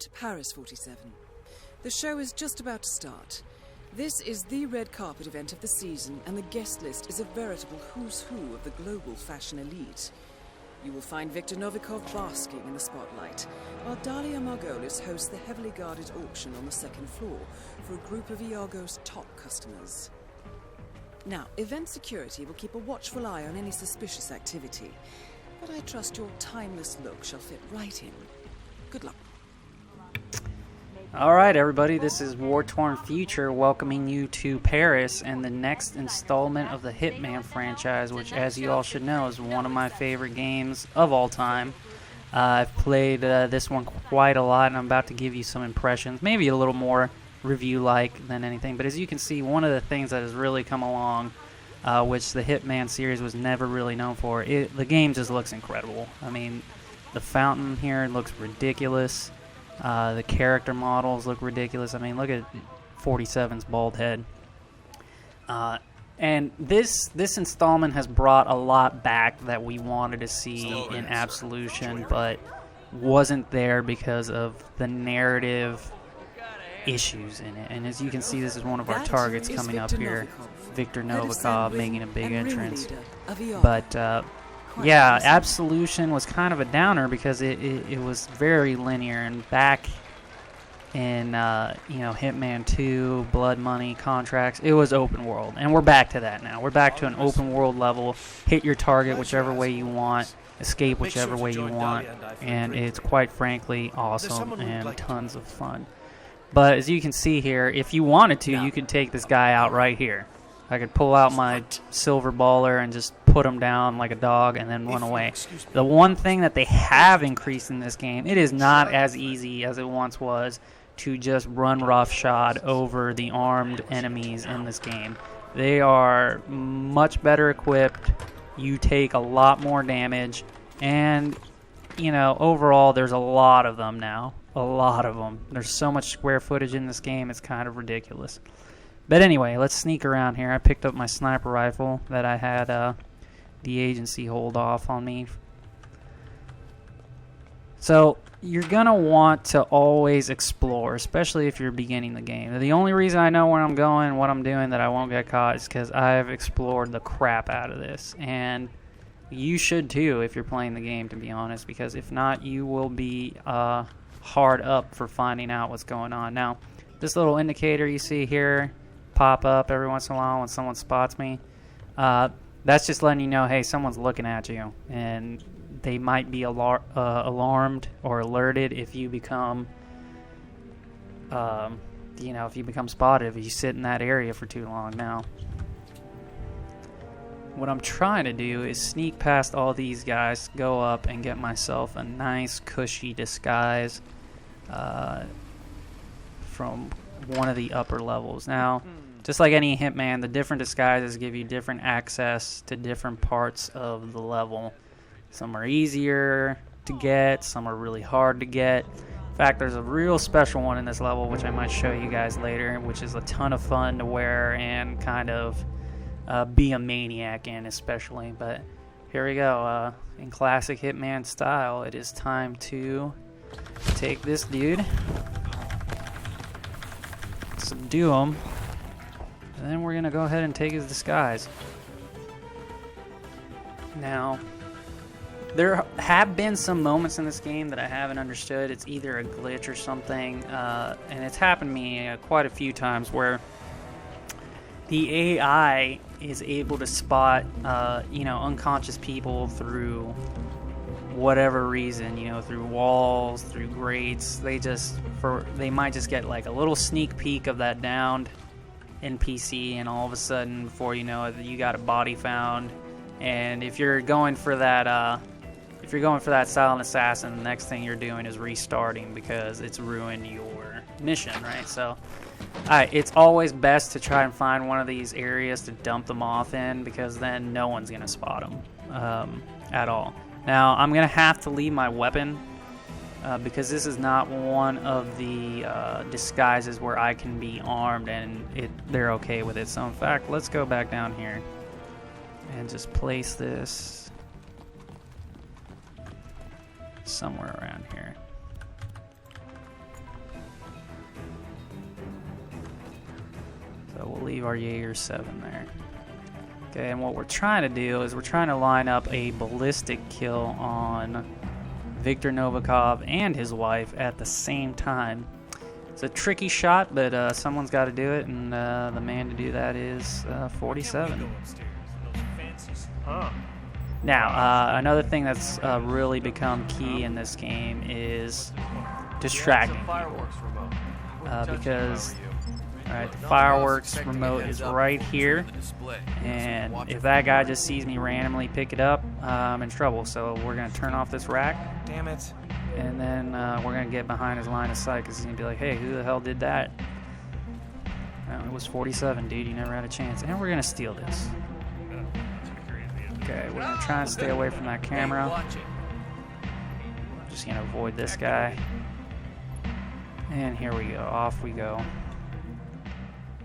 to Paris 47. The show is just about to start. This is the red carpet event of the season, and the guest list is a veritable who's who of the global fashion elite. You will find Viktor Novikov basking in the spotlight, while Dalia Margolis hosts the heavily guarded auction on the second floor for a group of Iago's top customers. Now, event security will keep a watchful eye on any suspicious activity, but I trust your timeless look shall fit right in. Good luck. Alright everybody, this is War-Torn Future welcoming you to Paris and the next installment of the Hitman franchise, which as you all should know is one of my favorite games of all time. I've played this one quite a lot, and I'm about to give you some impressions, maybe a little more review-like than anything, but as you can see, one of the things that has really come along, which the Hitman series was never really known for, the game just looks incredible. I mean, the fountain here looks ridiculous. The character models look ridiculous. I mean, look at 47's bald head. And this installment has brought a lot back that we wanted to see in Absolution, but wasn't there because of the narrative issues in it. And as you can see, this is one of our targets coming up here. Viktor Novikov making a big entrance. But yeah, Absolution was kind of a downer because it was very linear, and back in Hitman 2, Blood Money, Contracts, it was open world, and we're back to that now. We're back to an open world level. Hit your target whichever way you want, escape whichever way you want, and it's quite frankly awesome and tons of fun. But as you can see here, if you wanted to, you could take this guy out right here. I could pull out my silver baller and just put him down like a dog and then run away. The one thing that they have increased in this game, it is not as easy as it once was to just run roughshod over the armed enemies in this game. They are much better equipped. You take a lot more damage, and overall there's a lot of them now. A lot of them. There's so much square footage in this game, it's kind of ridiculous. But anyway, let's sneak around here. I picked up my sniper rifle that I had the agency hold off on me. So you're going to want to always explore, especially if you're beginning the game. The only reason I know where I'm going, what I'm doing, that I won't get caught is because I've explored the crap out of this. And you should too if you're playing the game, to be honest, because if not, you will be hard up for finding out what's going on. Now, this little indicator you see here pop up every once in a while when someone spots me. That's just letting you know, hey, someone's looking at you, and they might be alarmed or alerted if you become, if you become spotted, if you sit in that area for too long. Now, what I'm trying to do is sneak past all these guys, go up and get myself a nice cushy disguise from one of the upper levels. Now, just like any Hitman, the different disguises give you different access to different parts of the level. Some are easier to get, some are really hard to get. In fact, there's a real special one in this level, which I might show you guys later, which is a ton of fun to wear and kind of be a maniac in, especially. But here we go. In classic Hitman style, it is time to take this dude, subdue him, and then we're going to go ahead and take his disguise. Now, there have been some moments in this game that I haven't understood. It's either a glitch or something, and it's happened to me quite a few times where the AI is able to spot, unconscious people through whatever reason, through walls, through grates. They might just get like a little sneak peek of that downed NPC, and all of a sudden, before you know it, you got a body found. And if you're going for that, silent assassin, the next thing you're doing is restarting because it's ruined your mission, right? So, it's always best to try and find one of these areas to dump them off in, because then no one's gonna spot them at all. Now, I'm gonna have to leave my weapon because this is not one of the disguises where I can be armed and they're okay with it. So in fact, let's go back down here and just place this somewhere around here. believe our Jaeger's 7 there. Okay, and what we're trying to do is we're trying to line up a ballistic kill on Viktor Novikov and his wife at the same time. It's a tricky shot, but someone's got to do it, and the man to do that is 47. Now, another thing that's really become key in this game is distracting people. Because the fireworks remote is right here, and if that guy just sees me randomly pick it up, I'm in trouble. So we're going to turn off this rack. Damn it. And then we're going to get behind his line of sight because he's going to be like, hey, who the hell did that? Well, it was 47, dude. You never had a chance. And we're going to steal this. Okay, we're going to try and stay away from that camera. Just going to avoid this guy. And here we go. Off we go.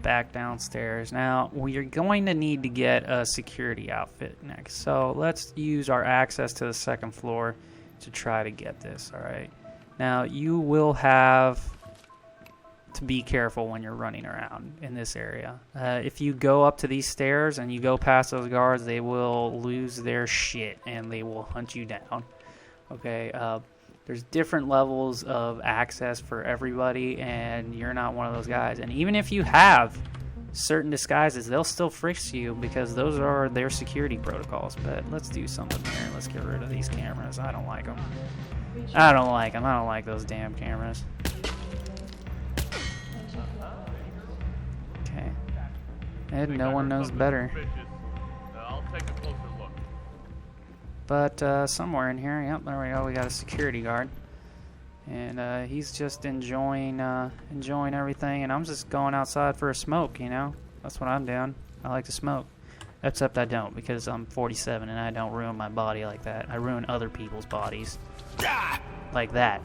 Back downstairs. Now, we're going to need to get a security outfit next. So let's use our access to the second floor to try to get this, alright? Now, you will have to be careful when you're running around in this area. If you go up to these stairs and you go past those guards, they will lose their shit and they will hunt you down. Okay, there's different levels of access for everybody, and you're not one of those guys. And even if you have certain disguises, they'll still frisk you because those are their security protocols. But let's do something here. Let's get rid of these cameras. I don't like them. I don't like them. I don't like those damn cameras. Okay. And no one knows better. But somewhere in here, yep, there we go. We got a security guard, and he's just enjoying everything. And I'm just going outside for a smoke. You know, that's what I'm doing. I like to smoke, except I don't because I'm 47 and I don't ruin my body like that. I ruin other people's bodies like that.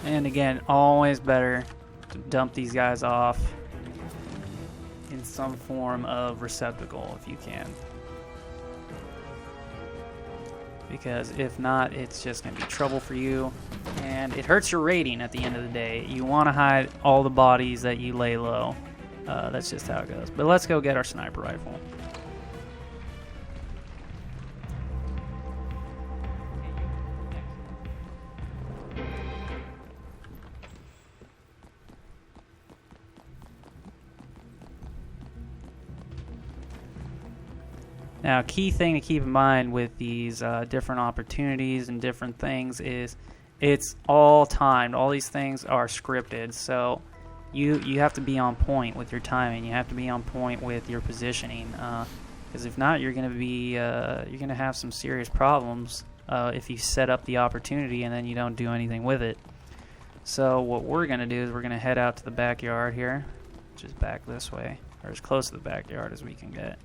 And again, always better to dump these guys off in some form of receptacle if you can. Because if not, it's just going to be trouble for you. And it hurts your rating at the end of the day. You want to hide all the bodies that you lay low. That's just how it goes. But let's go get our sniper rifle. Now, key thing to keep in mind with these different opportunities and different things is it's all timed. All these things are scripted, so you have to be on point with your timing. You have to be on point with your positioning, because if not, you're going to have some serious problems if you set up the opportunity and then you don't do anything with it. So what we're going to do is we're going to head out to the backyard here, which is back this way, or as close to the backyard as we can get,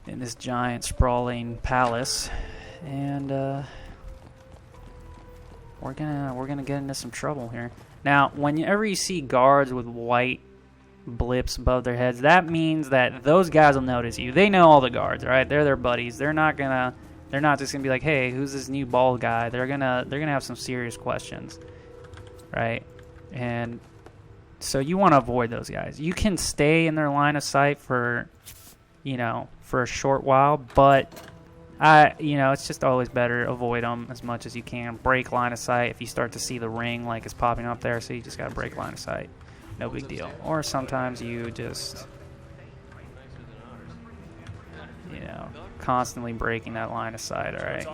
in this giant sprawling palace, and we're gonna get into some trouble here. Now, whenever you see guards with white blips above their heads, that means that those guys will notice you. They know all the guards, right? They're their buddies. They're not just gonna be like, hey, who's this new bald guy? They're gonna have some serious questions, right? And so you want to avoid those guys. You can stay in their line of sight for a short while, but it's just always better avoid them as much as you can. Break line of sight if you start to see the ring like it's popping up there, so you just gotta break line of sight. No big deal. Or sometimes you just constantly breaking that line of sight, alright?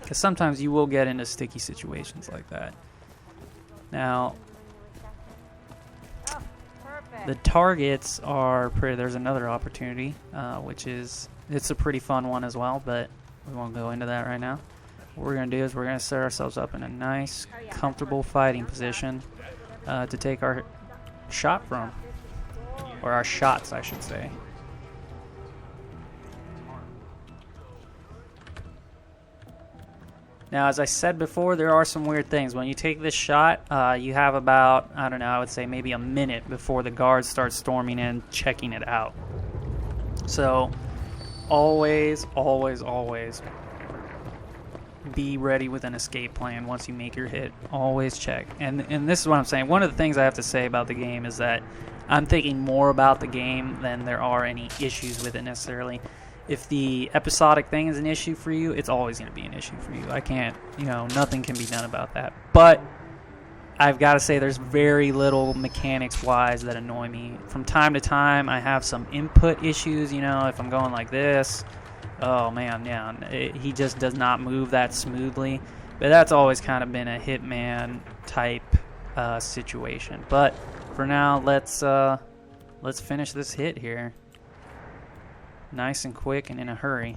Because sometimes you will get into sticky situations like that. Now, the targets are pretty. There's another opportunity, which is, it's a pretty fun one as well, but we won't go into that right now. What we're going to do is we're going to set ourselves up in a nice, comfortable fighting position to take our shot from, or our shots, I should say. Now, as I said before, there are some weird things. When you take this shot, you have about, I would say maybe a minute before the guards start storming in, checking it out. So, always, always, always be ready with an escape plan once you make your hit. Always check. And this is what I'm saying. One of the things I have to say about the game is that I'm thinking more about the game than there are any issues with it necessarily. If the episodic thing is an issue for you, it's always going to be an issue for you. I can't, nothing can be done about that. But I've got to say there's very little mechanics-wise that annoy me. From time to time, I have some input issues, if I'm going like this. Oh, man, yeah, he just does not move that smoothly. But that's always kind of been a Hitman-type situation. But for now, let's finish this hit here. Nice and quick and in a hurry.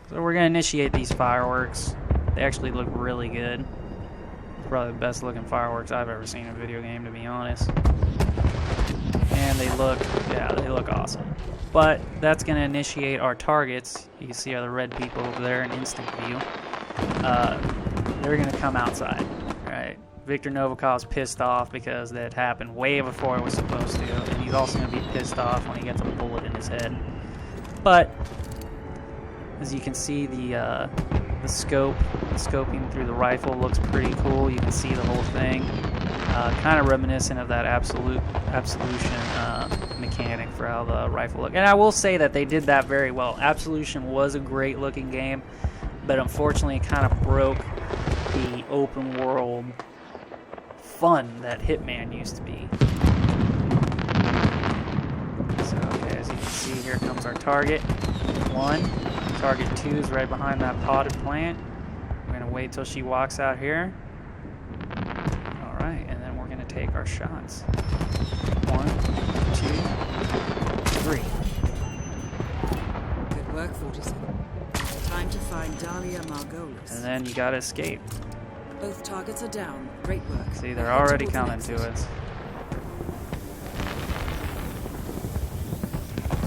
So we're going to initiate these fireworks. They actually look really good. Probably the best looking fireworks I've ever seen in a video game, to be honest. And they look awesome. But that's going to initiate our targets. You can see all the red people over there in instant view. They're going to come outside, right? Victor Novikov's pissed off because that happened way before it was supposed to, and he's also going to be pissed off when he gets a bullet in his head. But as you can see, the scoping through the rifle looks pretty cool. You can see the whole thing, kind of reminiscent of that absolution mechanic for how the rifle looked. And I will say that they did that very well. Absolution was a great looking game, but unfortunately it kind of broke the open world fun that Hitman used to be. So, okay, as you can see, here comes our target. 1. Target 2 is right behind that potted plant. We're going to wait till she walks out here. Alright, and then we're going to take our shots. 1, 2, 3. Good work, 47. Time to find Dahlia Margolis. And then you got to escape. Both targets are down. Great work. See, they're already coming to us.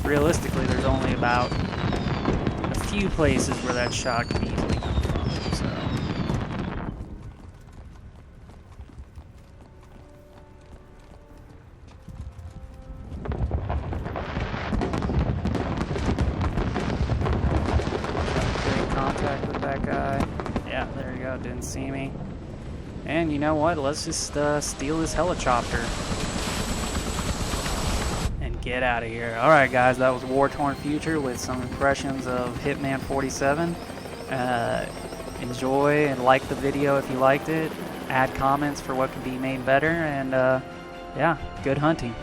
Realistically, there's only about a few places where that shot can easily come from, so. Great contact with that guy. Yeah, there you go, didn't see me. And you know what, let's just steal this helicopter. Get out of here. Alright guys, that was War Torn Future with some impressions of Hitman 47. Enjoy and like the video if you liked it. Add comments for what could be made better, and yeah, good hunting.